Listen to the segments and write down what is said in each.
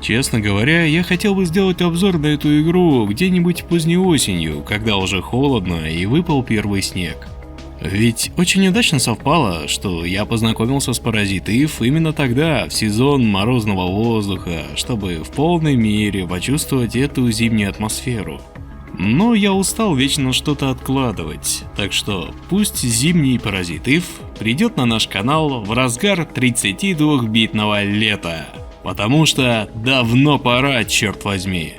Честно говоря, я хотел бы сделать обзор на эту игру где-нибудь поздней осенью, когда уже холодно и выпал первый снег. Ведь очень удачно совпало, что я познакомился с Parasite Eve именно тогда, в сезон морозного воздуха, чтобы в полной мере почувствовать эту зимнюю атмосферу. Но я устал вечно что-то откладывать, так что пусть зимний Parasite Eve придет на наш канал в разгар 32-битного лета, потому что давно пора, черт возьми.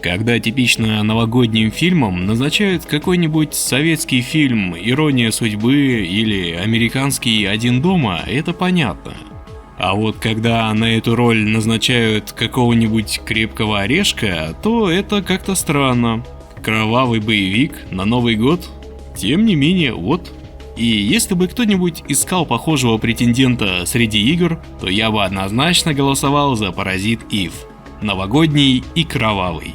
Когда типично новогодним фильмом назначают какой-нибудь советский фильм «Ирония судьбы» или американский «Один дома», это понятно. А вот когда на эту роль назначают какого-нибудь крепкого орешка, то это как-то странно. Кровавый боевик на Новый год? Тем не менее, вот. И если бы кто-нибудь искал похожего претендента среди игр, то я бы однозначно голосовал за Parasite Eve. Новогодний и кровавый.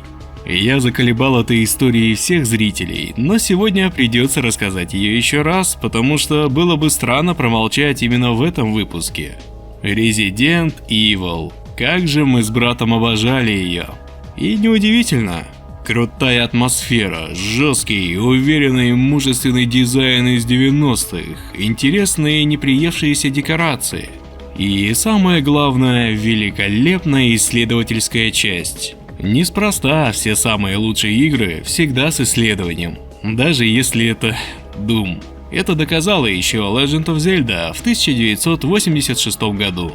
Я заколебал этой историей всех зрителей, но сегодня придется рассказать ее еще раз, потому что было бы странно промолчать именно в этом выпуске. Resident Evil. Как же мы с братом обожали ее. И неудивительно. Крутая атмосфера, жесткий, уверенный, мужественный дизайн из 90-х, интересные не приевшиеся декорации. И самое главное, великолепная исследовательская часть. Неспроста все самые лучшие игры всегда с исследованием, даже если это Doom. Это доказала еще Legend of Zelda в 1986 году.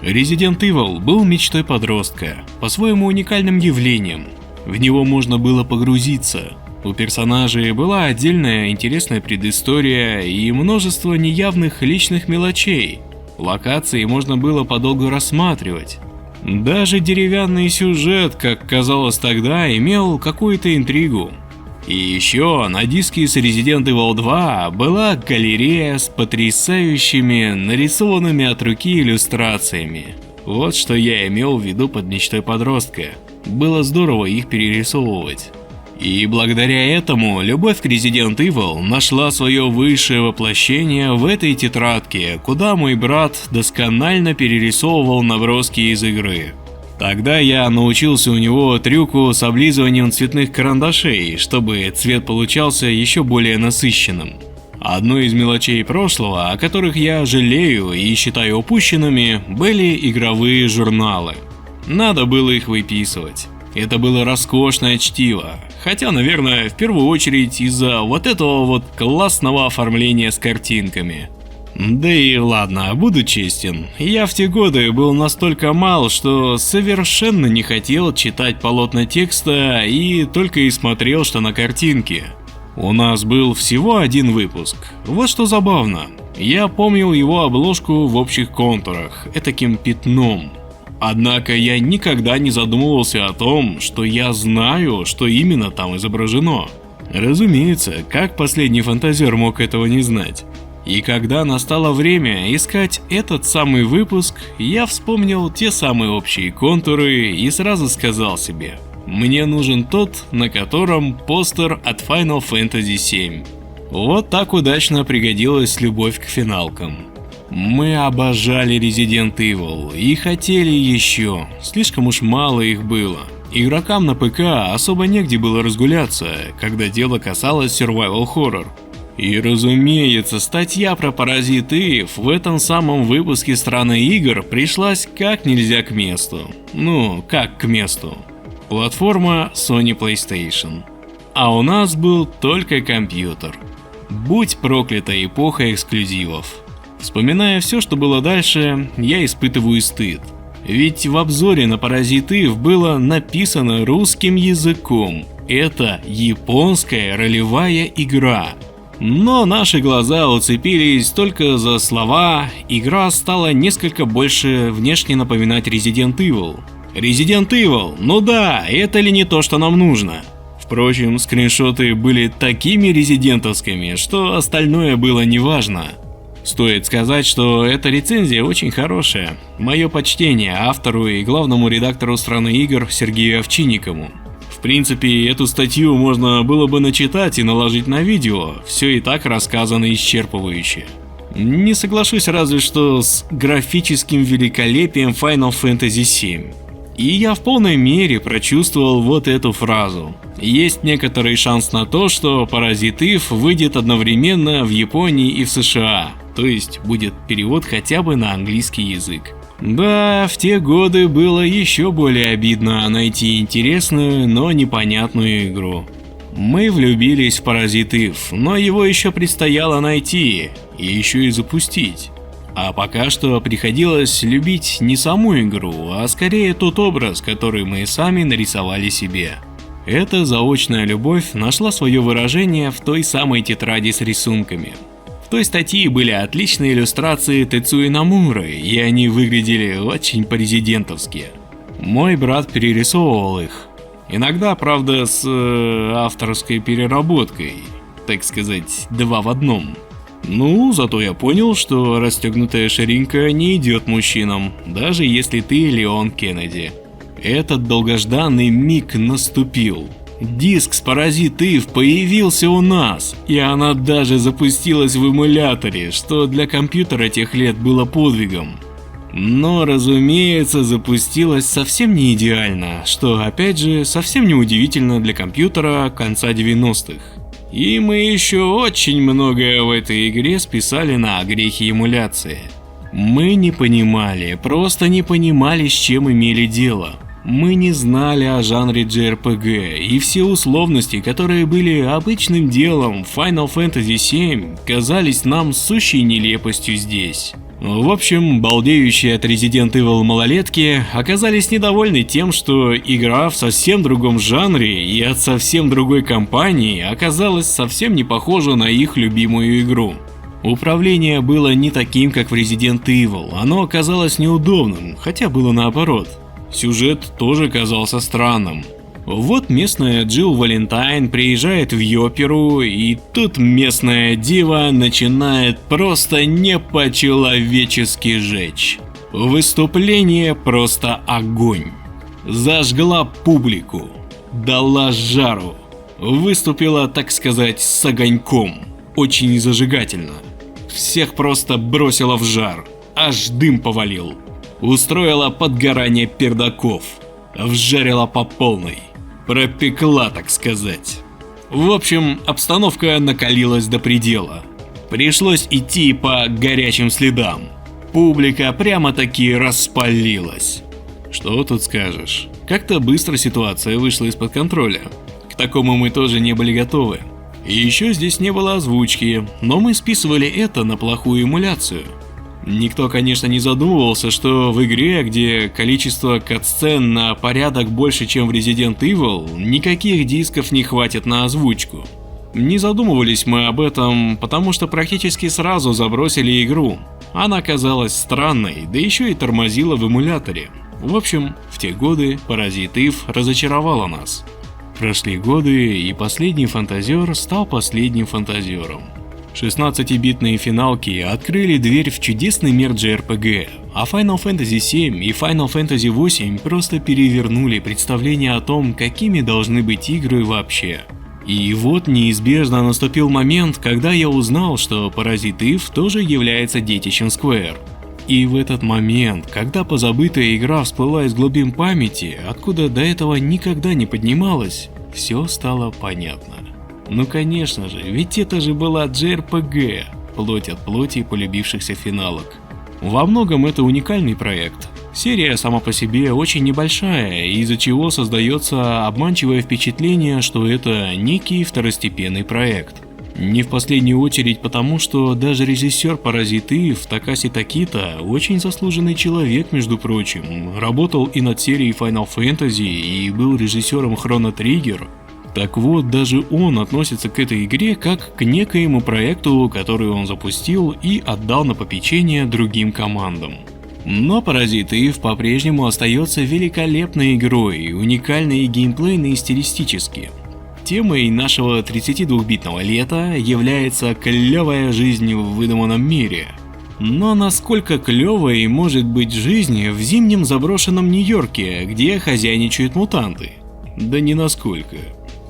Resident Evil был мечтой подростка, по-своему уникальным явлением. В него можно было погрузиться. У персонажей была отдельная интересная предыстория и множество неявных личных мелочей. Локации можно было подолгу рассматривать. Даже деревянный сюжет, как казалось тогда, имел какую-то интригу. И еще на диске с Resident Evil 2 была галерея с потрясающими нарисованными от руки иллюстрациями. Вот что я имел в виду под мечтой подростка. Было здорово их перерисовывать. И благодаря этому любовь к Resident Evil нашла свое высшее воплощение в этой тетрадке, куда мой брат досконально перерисовывал наброски из игры. Тогда я научился у него трюку с облизыванием цветных карандашей, чтобы цвет получался еще более насыщенным. Одной из мелочей прошлого, о которых я жалею и считаю упущенными, были игровые журналы. Надо было их выписывать. Это было роскошное чтиво, хотя, наверное, в первую очередь из-за вот этого вот классного оформления с картинками. Да и ладно, буду честен, я в те годы был настолько мал, что совершенно не хотел читать полотна текста и только и смотрел, что на картинки. У нас был всего один выпуск, вот что забавно, я помнил его обложку в общих контурах, этаким пятном. Однако я никогда не задумывался о том, что я знаю, что именно там изображено. Разумеется, как последний фантазер мог этого не знать? И когда настало время искать этот самый выпуск, я вспомнил те самые общие контуры и сразу сказал себе: мне нужен тот, на котором постер от Final Fantasy VII. Вот так удачно пригодилась любовь к финалкам. Мы обожали Resident Evil и хотели еще, слишком уж мало их было. Игрокам на ПК особо негде было разгуляться, когда дело касалось survival horror. И разумеется, статья про Parasite Eve в этом самом выпуске «Страны игр» пришлась как нельзя к месту. Ну, как к месту. Платформа Sony PlayStation. А у нас был только компьютер. Будь проклята эпоха эксклюзивов. Вспоминая все, что было дальше, я испытываю стыд. Ведь в обзоре на Parasite Eve было написано русским языком. Это японская ролевая игра. Но наши глаза уцепились только за слова, игра стала несколько больше внешне напоминать Resident Evil. Resident Evil, ну да, это ли не то, что нам нужно? Впрочем, скриншоты были такими резидентовскими, что остальное было неважно. Стоит сказать, что эта рецензия очень хорошая. Мое почтение автору и главному редактору «Страны игр» Сергею Овчинникову. В принципе, эту статью можно было бы начитать и наложить на видео, все и так рассказано исчерпывающе. Не соглашусь разве что с графическим великолепием Final Fantasy VII. И я в полной мере прочувствовал вот эту фразу. Есть некоторый шанс на то, что Parasite Eve выйдет одновременно в Японии и в США, то есть будет перевод хотя бы на английский язык. Да, в те годы было еще более обидно найти интересную, но непонятную игру. Мы влюбились в Parasite Eve, но его еще предстояло найти и еще и запустить. А пока что приходилось любить не саму игру, а скорее тот образ, который мы сами нарисовали себе. Эта заочная любовь нашла свое выражение в той самой тетради с рисунками. В той статье были отличные иллюстрации Тецуи Намуры, и они выглядели очень по-резидентовски. Мой брат перерисовывал их. Иногда, правда, с авторской переработкой, так сказать, 2 в 1. Ну, зато я понял, что расстегнутая ширинка не идет мужчинам, даже если ты Леон Кеннеди. Этот долгожданный миг наступил. Диск с Parasite Eve появился у нас, и она даже запустилась в эмуляторе, что для компьютера тех лет было подвигом. Но, разумеется, запустилась совсем не идеально, что, опять же, совсем не удивительно для компьютера конца 90-х. И мы еще очень многое в этой игре списали на огрехи эмуляции. Мы не понимали, просто не понимали, с чем имели дело. Мы не знали о жанре JRPG, и все условности, которые были обычным делом в Final Fantasy VII, казались нам сущей нелепостью здесь. В общем, балдеющие от Resident Evil малолетки оказались недовольны тем, что игра в совсем другом жанре и от совсем другой компании оказалась совсем не похожа на их любимую игру. Управление было не таким, как в Resident Evil, оно оказалось неудобным, хотя было наоборот. Сюжет тоже казался странным. Вот местная Джилл Валентайн приезжает в Йоперу, и тут местная дива начинает просто не по-человечески жечь. Выступление просто огонь. Зажгла публику, дала жару, выступила, так сказать, с огоньком, очень зажигательно. Всех просто бросила в жар, аж дым повалил. Устроила подгорание пердаков, вжарила по полной, пропекла, так сказать. В общем, обстановка накалилась до предела. Пришлось идти по горячим следам. Публика прямо-таки распалилась. Что тут скажешь? Как-то быстро ситуация вышла из-под контроля. К такому мы тоже не были готовы. И еще здесь не было озвучки, но мы списывали это на плохую эмуляцию. Никто, конечно, не задумывался, что в игре, где количество катсцен на порядок больше, чем в Resident Evil, никаких дисков не хватит на озвучку. Не задумывались мы об этом, потому что практически сразу забросили игру. Она казалась странной, да еще и тормозила в эмуляторе. В общем, в те годы Parasite Eve разочаровала нас. Прошли годы, и последний фантазер стал последним фантазером. 16-битные финалки открыли дверь в чудесный мир JRPG, а Final Fantasy VII и Final Fantasy VIII просто перевернули представление о том, какими должны быть игры вообще. И вот неизбежно наступил момент, когда я узнал, что Parasite Eve тоже является детищем Square. И в этот момент, когда позабытая игра всплыла из глубин памяти, откуда до этого никогда не поднималась, все стало понятно. Ну конечно же, ведь это же была JRPG, плоть от плоти полюбившихся финалок. Во многом это уникальный проект. Серия сама по себе очень небольшая, из-за чего создается обманчивое впечатление, что это некий второстепенный проект. Не в последнюю очередь потому, что даже режиссер Parasite Eve Такаси Такита очень заслуженный человек, между прочим, работал и над серией Final Fantasy и был режиссером Chrono Trigger. Так вот, даже он относится к этой игре как к некоему проекту, который он запустил и отдал на попечение другим командам. Но Parasite Eve по-прежнему остается великолепной игрой, уникальной геймплейно и стилистически. Темой нашего 32-битного лета является клевая жизнь в выдуманном мире. Но насколько клевой может быть жизнь в зимнем заброшенном Нью-Йорке, где хозяйничают мутанты? Да не насколько.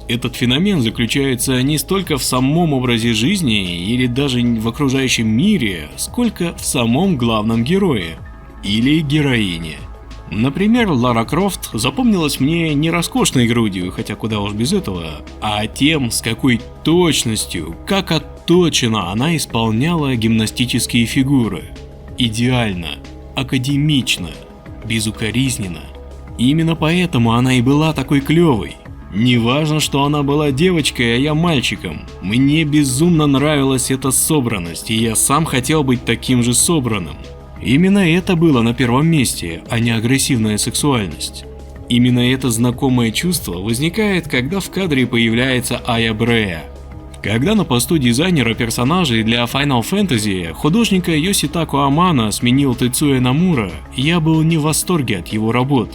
Этот феномен заключается не столько в самом образе жизни или даже в окружающем мире, сколько в самом главном герое или героине. Например, Лара Крофт запомнилась мне не роскошной грудью, хотя куда уж без этого, а тем, с какой точностью, как отточенно она исполняла гимнастические фигуры. Идеально, академично, безукоризненно. Именно поэтому она и была такой клевой. Не важно, что она была девочкой, а я мальчиком. Мне безумно нравилась эта собранность, и я сам хотел быть таким же собранным. Именно это было на первом месте, а не агрессивная сексуальность. Именно это знакомое чувство возникает, когда в кадре появляется Ая Брея. Когда на посту дизайнера персонажей для Final Fantasy художника Йоситаку Амано сменил Тецуя Намура, я был не в восторге от его работ.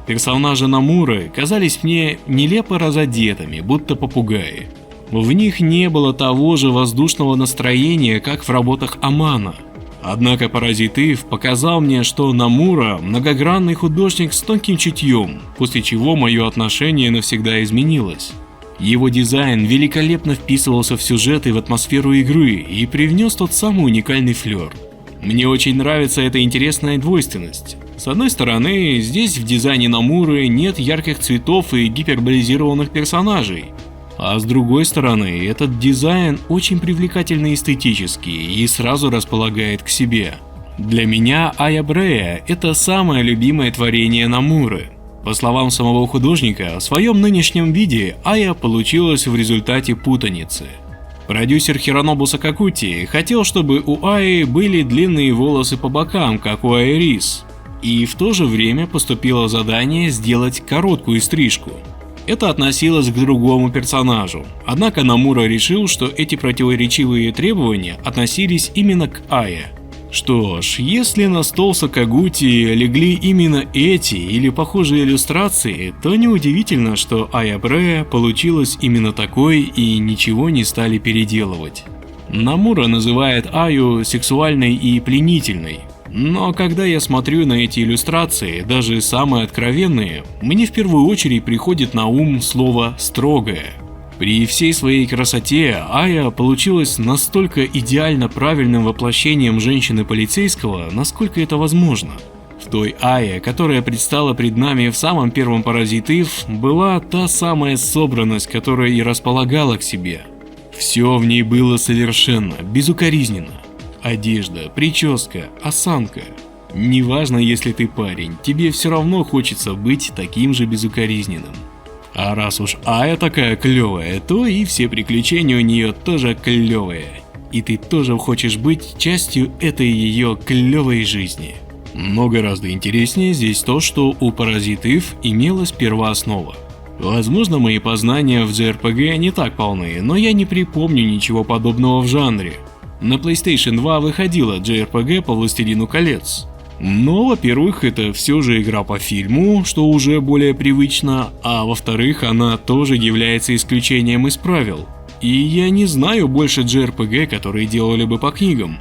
Персонажи Намуры казались мне нелепо разодетыми, будто попугаи. В них не было того же воздушного настроения, как в работах Амано. Однако Паразит Ив показал мне, что Намура – многогранный художник с тонким чутьем, после чего мое отношение навсегда изменилось. Его дизайн великолепно вписывался в сюжет и в атмосферу игры и привнес тот самый уникальный флер. Мне очень нравится эта интересная двойственность. С одной стороны, здесь в дизайне Намуры нет ярких цветов и гиперболизированных персонажей. А с другой стороны, этот дизайн очень привлекательный эстетически и сразу располагает к себе. Для меня Ая Брея – это самое любимое творение Намуры. По словам самого художника, в своем нынешнем виде Ая получилась в результате путаницы. Продюсер Хиронобу Сакакути хотел, чтобы у Аи были длинные волосы по бокам, как у Айрис, и в то же время поступило задание сделать короткую стрижку. Это относилось к другому персонажу, однако Намура решил, что эти противоречивые требования относились именно к Ае. Что ж, если на стол Сакагути легли именно эти или похожие иллюстрации, то неудивительно, что Ая Брея получилась именно такой и ничего не стали переделывать. Намура называет Аю сексуальной и пленительной. Но когда я смотрю на эти иллюстрации, даже самые откровенные, мне в первую очередь приходит на ум слово «строгая». При всей своей красоте Ая получилась настолько идеально правильным воплощением женщины-полицейского, насколько это возможно. В той Ае, которая предстала пред нами в самом первом Паразит Ив, была та самая собранность, которая и располагала к себе. Все в ней было совершенно, безукоризненно. Одежда, прическа, осанка. Неважно, если ты парень, тебе все равно хочется быть таким же безукоризненным. А раз уж Ая такая клевая, то и все приключения у нее тоже клевые. И ты тоже хочешь быть частью этой ее клевой жизни. Но гораздо интереснее здесь то, что у Паразит Ив имелась первооснова. Возможно, мои познания в JRPG не так полны, но я не припомню ничего подобного в жанре. На PlayStation 2 выходила JRPG по Властелину колец. Но, во-первых, это все же игра по фильму, что уже более привычно, а во-вторых, она тоже является исключением из правил. И я не знаю больше JRPG, которые делали бы по книгам.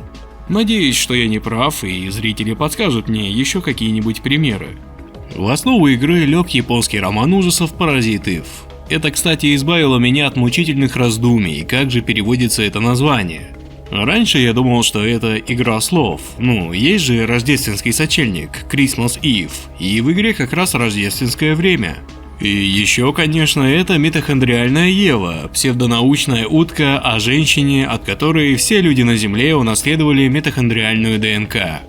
Надеюсь, что я не прав, и зрители подскажут мне еще какие-нибудь примеры. В основу игры лег японский роман ужасов Паразит Ив. Это, кстати, избавило меня от мучительных раздумий, как же переводится это название. Раньше я думал, что это игра слов. Есть же рождественский сочельник, Christmas Eve, и в игре как раз рождественское время. И еще, конечно, это митохондриальная Ева, псевдонаучная утка о женщине, от которой все люди на Земле унаследовали митохондриальную ДНК.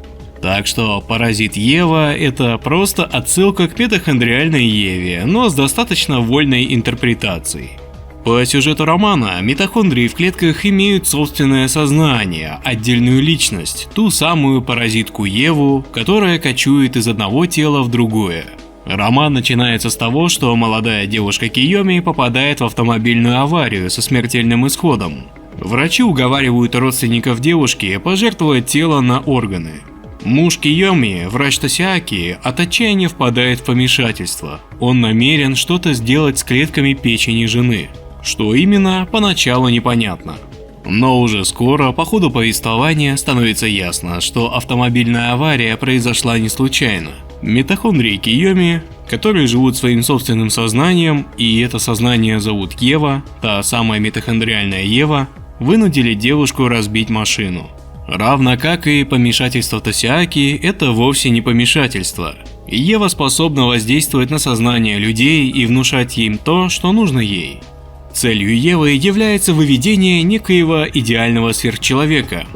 Так что Паразит Ева – это просто отсылка к митохондриальной Еве, но с достаточно вольной интерпретацией. По сюжету романа, митохондрии в клетках имеют собственное сознание, отдельную личность, ту самую паразитку Еву, которая кочует из одного тела в другое. Роман начинается с того, что молодая девушка Кийоми попадает в автомобильную аварию со смертельным исходом. Врачи уговаривают родственников девушки пожертвовать тело на органы. Муж Кийоми, врач Тосиаки, от отчаяния впадает в помешательство. Он намерен что-то сделать с клетками печени жены. Что именно, поначалу непонятно. Но уже скоро по ходу повествования становится ясно, что автомобильная авария произошла не случайно. Митохондрии Кийоми, которые живут своим собственным сознанием, и это сознание зовут Ева, та самая митохондриальная Ева, вынудили девушку разбить машину. Равно как и помешательство Тосиаки – это вовсе не помешательство. Ева способна воздействовать на сознание людей и внушать им то, что нужно ей. Целью Евы является выведение некоего идеального сверхчеловека.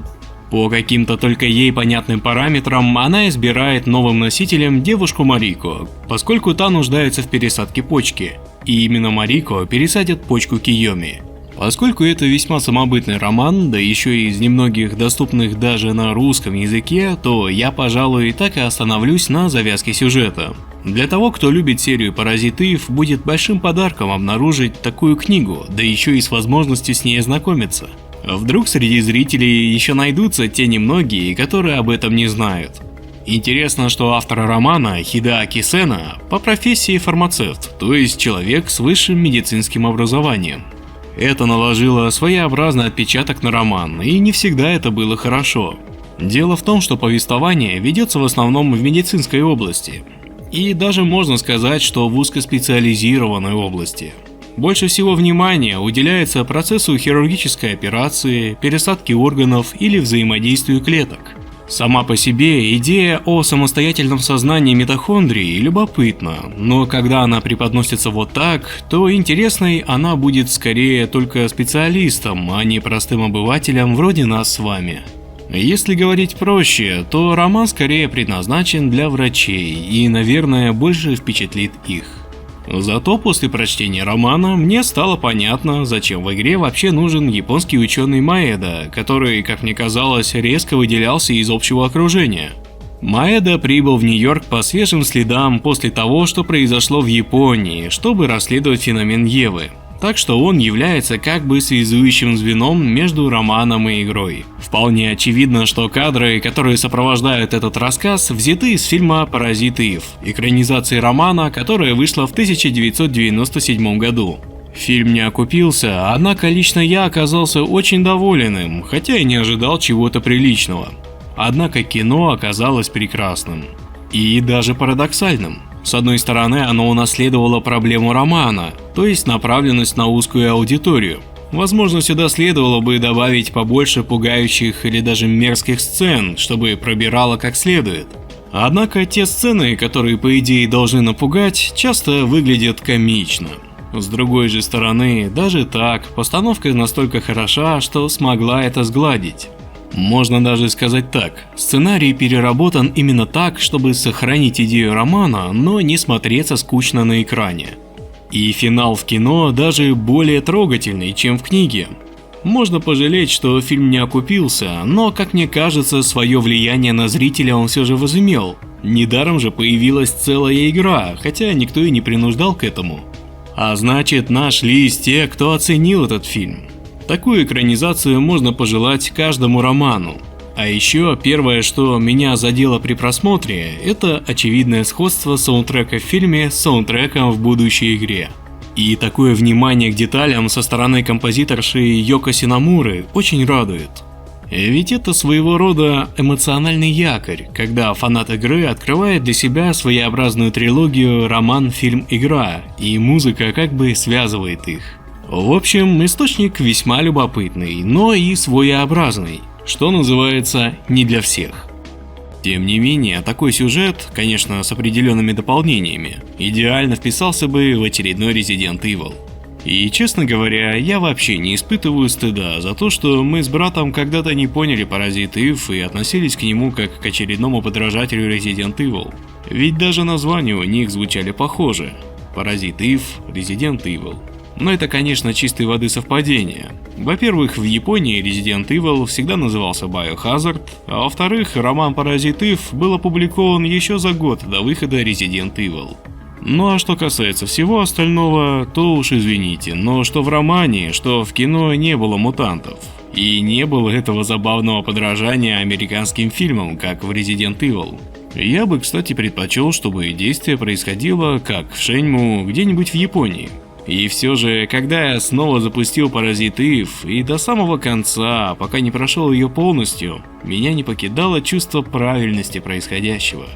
По каким-то только ей понятным параметрам она избирает новым носителем девушку Марико, поскольку та нуждается в пересадке почки, и именно Марико пересадит почку Кийоми. Поскольку это весьма самобытный роман, да еще и из немногих доступных даже на русском языке, то я, пожалуй, так и остановлюсь на завязке сюжета. Для того, кто любит серию «Паразит Ив», будет большим подарком обнаружить такую книгу, да еще и с возможностью с ней ознакомиться. Вдруг среди зрителей еще найдутся те немногие, которые об этом не знают. Интересно, что автор романа Хидеаки Сена по профессии фармацевт, то есть человек с высшим медицинским образованием. Это наложило своеобразный отпечаток на роман, и не всегда это было хорошо. Дело в том, что повествование ведется в основном в медицинской области. И даже можно сказать, что в узкоспециализированной области. Больше всего внимания уделяется процессу хирургической операции, пересадки органов или взаимодействию клеток. Сама по себе идея о самостоятельном сознании митохондрии любопытна, но когда она преподносится вот так, то интересной она будет скорее только специалистам, а не простым обывателям вроде нас с вами. Если говорить проще, то роман скорее предназначен для врачей и, наверное, больше впечатлит их. Зато после прочтения романа мне стало понятно, зачем в игре вообще нужен японский ученый Маэда, который, как мне казалось, резко выделялся из общего окружения. Маэда прибыл в Нью-Йорк по свежим следам после того, что произошло в Японии, чтобы расследовать феномен Евы. Так что он является как бы связующим звеном между романом и игрой. Вполне очевидно, что кадры, которые сопровождают этот рассказ, взяты из фильма «Паразит Ив», экранизации романа, которая вышла в 1997 году. Фильм не окупился, однако лично я оказался очень доволен им, хотя и не ожидал чего-то приличного. Однако кино оказалось прекрасным. И даже парадоксальным. С одной стороны, оно унаследовало проблему романа, то есть направленность на узкую аудиторию. Возможно, сюда следовало бы добавить побольше пугающих или даже мерзких сцен, чтобы пробирало как следует. Однако те сцены, которые по идее должны напугать, часто выглядят комично. С другой же стороны, даже так, постановка настолько хороша, что смогла это сгладить. Можно даже сказать так, сценарий переработан именно так, чтобы сохранить идею романа, но не смотреться скучно на экране. И финал в кино даже более трогательный, чем в книге. Можно пожалеть, что фильм не окупился, но, как мне кажется, свое влияние на зрителя он все же возымел. Недаром же появилась целая игра, хотя никто и не принуждал к этому. А значит, нашлись те, кто оценил этот фильм. Такую экранизацию можно пожелать каждому роману. А еще первое, что меня задело при просмотре, это очевидное сходство саундтрека в фильме с саундтреком в будущей игре. И такое внимание к деталям со стороны композиторши Йоко Синамуры очень радует. Ведь это своего рода эмоциональный якорь, когда фанат игры открывает для себя своеобразную трилогию роман, фильм, игра, и музыка как бы связывает их. В общем, источник весьма любопытный, но и своеобразный, что называется, не для всех. Тем не менее, такой сюжет, конечно, с определенными дополнениями, идеально вписался бы в очередной Resident Evil. И, честно говоря, я вообще не испытываю стыда за то, что мы с братом когда-то не поняли Паразит Ив и относились к нему как к очередному подражателю Resident Evil. Ведь даже названия у них звучали похоже. Паразит Ив, Resident Evil. Но это, конечно, чистой воды совпадение. Во-первых, в Японии Resident Evil всегда назывался Biohazard, а во-вторых, роман Паразит Ив был опубликован еще за год до выхода Resident Evil. Ну а что касается всего остального, то уж извините, но что в романе, что в кино не было мутантов. И не было этого забавного подражания американским фильмам, как в Resident Evil. Я бы, кстати, предпочел, чтобы действие происходило, как в Шеньму, где-нибудь в Японии. И все же, когда я снова запустил Паразит Ив, и до самого конца, пока не прошел ее полностью, меня не покидало чувство правильности происходящего.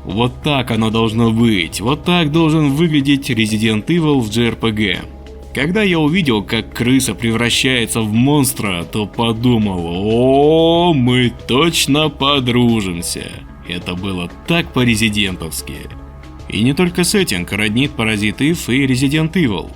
Вот так оно должно быть, вот так должен выглядеть Resident Evil в JRPG. Когда я увидел, как крыса превращается в монстра, то подумал: о, мы точно подружимся. Это было так по-резидентовски. И не только сеттинг роднит Parasite Eve и Resident Evil.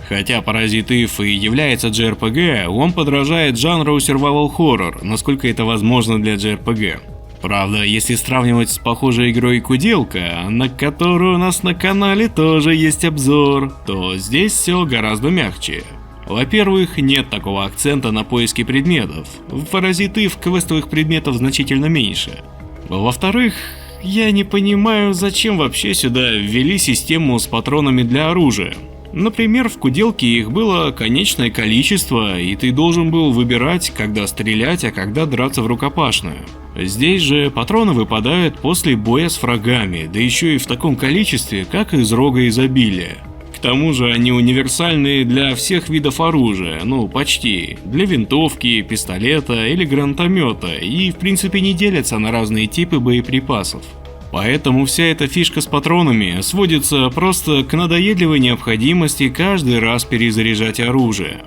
Хотя Parasite Eve и является JRPG, он подражает жанру survival horror, насколько это возможно для JRPG. Правда, если сравнивать с похожей игрой Куделка, на которую у нас на канале тоже есть обзор, то здесь все гораздо мягче. Во-первых, нет такого акцента на поиски предметов. В Parasite Eve квестовых предметов значительно меньше. Во-вторых, я не понимаю, зачем вообще сюда ввели систему с патронами для оружия. Например, в Куделке их было конечное количество, и ты должен был выбирать, когда стрелять, а когда драться в рукопашную. Здесь же патроны выпадают после боя с врагами, да еще и в таком количестве, как из рога изобилия. К тому же они универсальны для всех видов оружия, ну почти, для винтовки, пистолета или гранатомета, и в принципе не делятся на разные типы боеприпасов. Поэтому вся эта фишка с патронами сводится просто к надоедливой необходимости каждый раз перезаряжать оружие.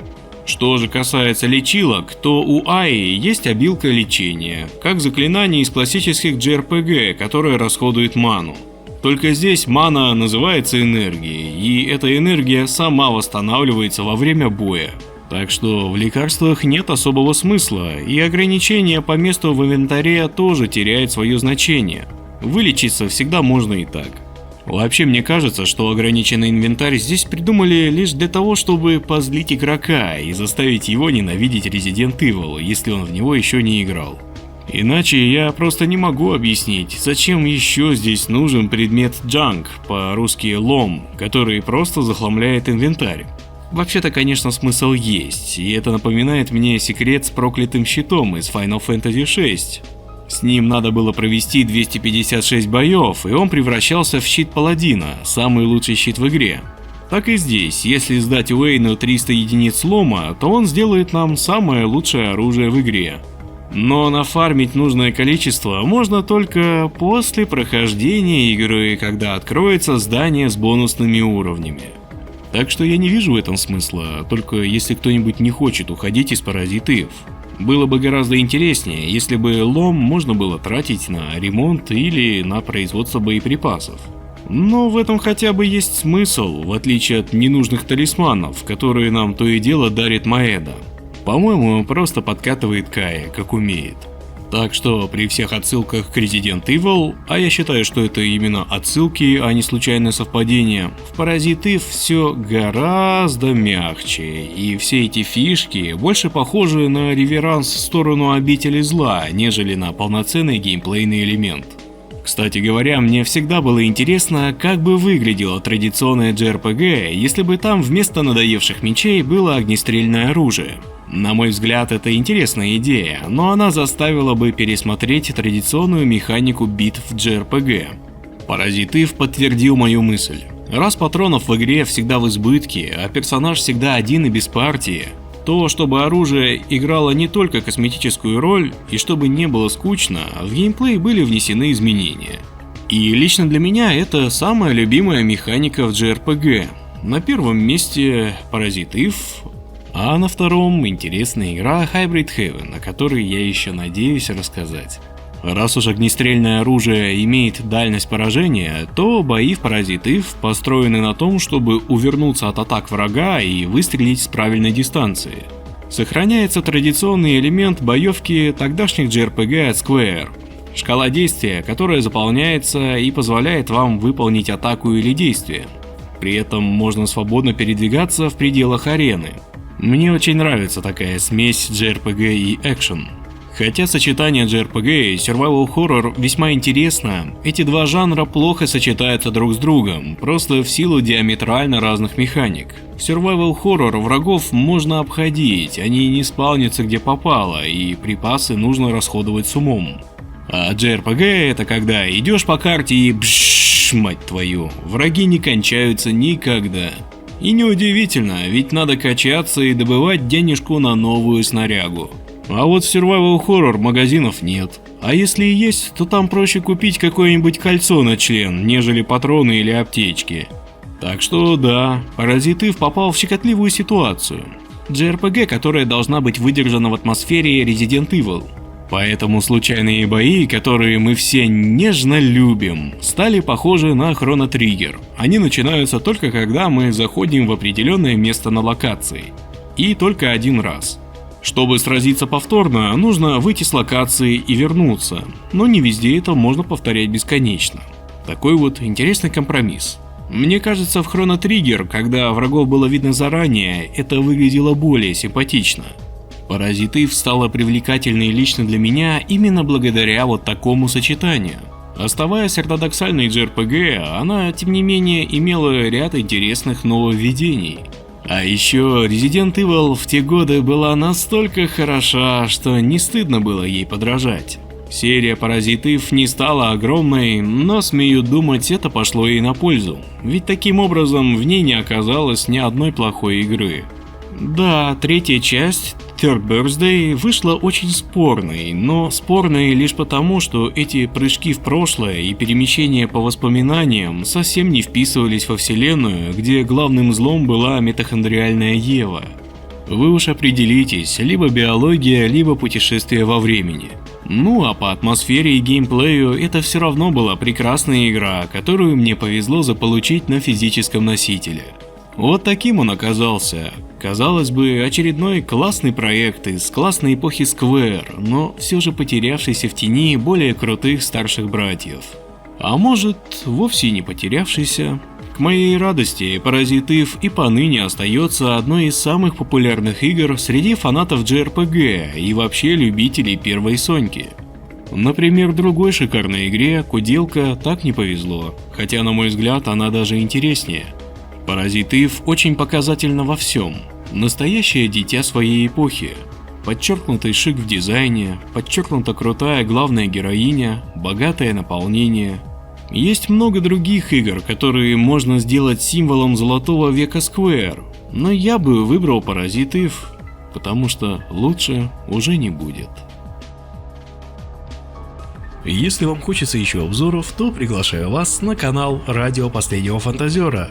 Что же касается лечилок, то у Аи есть обилка лечения, как заклинание из классических JRPG, которое расходует ману. Только здесь мана называется энергией, и эта энергия сама восстанавливается во время боя. Так что в лекарствах нет особого смысла, и ограничение по месту в инвентаре тоже теряет свое значение. Вылечиться всегда можно и так. Вообще, мне кажется, что ограниченный инвентарь здесь придумали лишь для того, чтобы позлить игрока и заставить его ненавидеть Resident Evil, если он в него еще не играл. Иначе я просто не могу объяснить, зачем еще здесь нужен предмет Junk, по-русски лом, который просто захламляет инвентарь. Вообще-то, конечно, смысл есть, и это напоминает мне секрет с проклятым щитом из Final Fantasy VI. С ним надо было провести 256 боев, и он превращался в щит паладина, самый лучший щит в игре. Так и здесь, если сдать Уэйну 300 единиц лома, то он сделает нам самое лучшее оружие в игре. Но нафармить нужное количество можно только после прохождения игры, когда откроется здание с бонусными уровнями. Так что я не вижу в этом смысла, только если кто-нибудь не хочет уходить из Parasite Eve. Было бы гораздо интереснее, если бы лом можно было тратить на ремонт или на производство боеприпасов. Но в этом хотя бы есть смысл, в отличие от ненужных талисманов, которые нам то и дело дарит Маэда. По-моему, он просто подкатывает Кая, как умеет. Так что при всех отсылках к Resident Evil, а я считаю, что это именно отсылки, а не случайное совпадение, в Parasite Eve все гораздо мягче, и все эти фишки больше похожи на реверанс в сторону обители зла, нежели на полноценный геймплейный элемент. Кстати говоря, мне всегда было интересно, как бы выглядело традиционное JRPG, если бы там вместо надоевших мечей было огнестрельное оружие. На мой взгляд, это интересная идея, но она заставила бы пересмотреть традиционную механику битв в JRPG. Parasite Eve подтвердил мою мысль. Раз патронов в игре всегда в избытке, а персонаж всегда один и без партии, то чтобы оружие играло не только косметическую роль и чтобы не было скучно, в геймплей были внесены изменения. И лично для меня это самая любимая механика в JRPG. На первом месте Parasite Eve, а на втором интересная игра Hybrid Heaven, о которой я еще надеюсь рассказать. Раз уж огнестрельное оружие имеет дальность поражения, то бои в Parasite Eve построены на том, чтобы увернуться от атак врага и выстрелить с правильной дистанции. Сохраняется традиционный элемент боевки тогдашних JRPG от Square. Шкала действия, которая заполняется и позволяет вам выполнить атаку или действие. При этом можно свободно передвигаться в пределах арены. Мне очень нравится такая смесь JRPG и экшен. Хотя сочетание JRPG и survival horror весьма интересно, эти два жанра плохо сочетаются друг с другом, просто в силу диаметрально разных механик. В survival horror врагов можно обходить, они не спавнятся где попало, и припасы нужно расходовать с умом. А JRPG это когда идешь по карте и бшшш, мать твою, враги не кончаются никогда. И неудивительно, ведь надо качаться и добывать денежку на новую снарягу. А вот в survival horror магазинов нет. А если и есть, то там проще купить какое-нибудь кольцо на член, нежели патроны или аптечки. Так что да, Parasite Eve попал в щекотливую ситуацию. JRPG, которая должна быть выдержана в атмосфере Resident Evil. Поэтому случайные бои, которые мы все нежно любим, стали похожи на Chrono Trigger. Они начинаются только когда мы заходим в определенное место на локации. И только один раз. Чтобы сразиться повторно, нужно выйти с локации и вернуться, но не везде это можно повторять бесконечно. Такой вот интересный компромисс. Мне кажется, в Chrono Trigger, когда врагов было видно заранее, это выглядело более симпатично. Parasite Eve стала привлекательной лично для меня именно благодаря вот такому сочетанию. Оставаясь ортодоксальной JRPG, она, тем не менее, имела ряд интересных нововведений. А еще Resident Evil в те годы была настолько хороша, что не стыдно было ей подражать. Серия Parasite Eve не стала огромной, но, смею думать, это пошло ей на пользу, ведь таким образом в ней не оказалось ни одной плохой игры. Да, третья часть, Third Birthday, вышла очень спорной, но спорной лишь потому, что эти прыжки в прошлое и перемещения по воспоминаниям совсем не вписывались во вселенную, где главным злом была митохондриальная Ева. Вы уж определитесь, либо биология, либо путешествие во времени. Ну а по атмосфере и геймплею это все равно была прекрасная игра, которую мне повезло заполучить на физическом носителе. Вот таким он оказался. Казалось бы, очередной классный проект из классной эпохи Square, но все же потерявшийся в тени более крутых старших братьев. А может, вовсе не потерявшийся. К моей радости, Parasite Eve и поныне остается одной из самых популярных игр среди фанатов JRPG и вообще любителей первой Соньки. Например, другой шикарной игре, Куделка, так не повезло, хотя на мой взгляд она даже интереснее. Parasite Eve очень показательна во всем. Настоящее дитя своей эпохи. Подчеркнутый шик в дизайне, подчеркнута крутая главная героиня, богатое наполнение. Есть много других игр, которые можно сделать символом золотого века Square, но я бы выбрал Parasite Eve, потому что лучше уже не будет. Если вам хочется еще обзоров, то приглашаю вас на канал Радио Последнего Фантазера.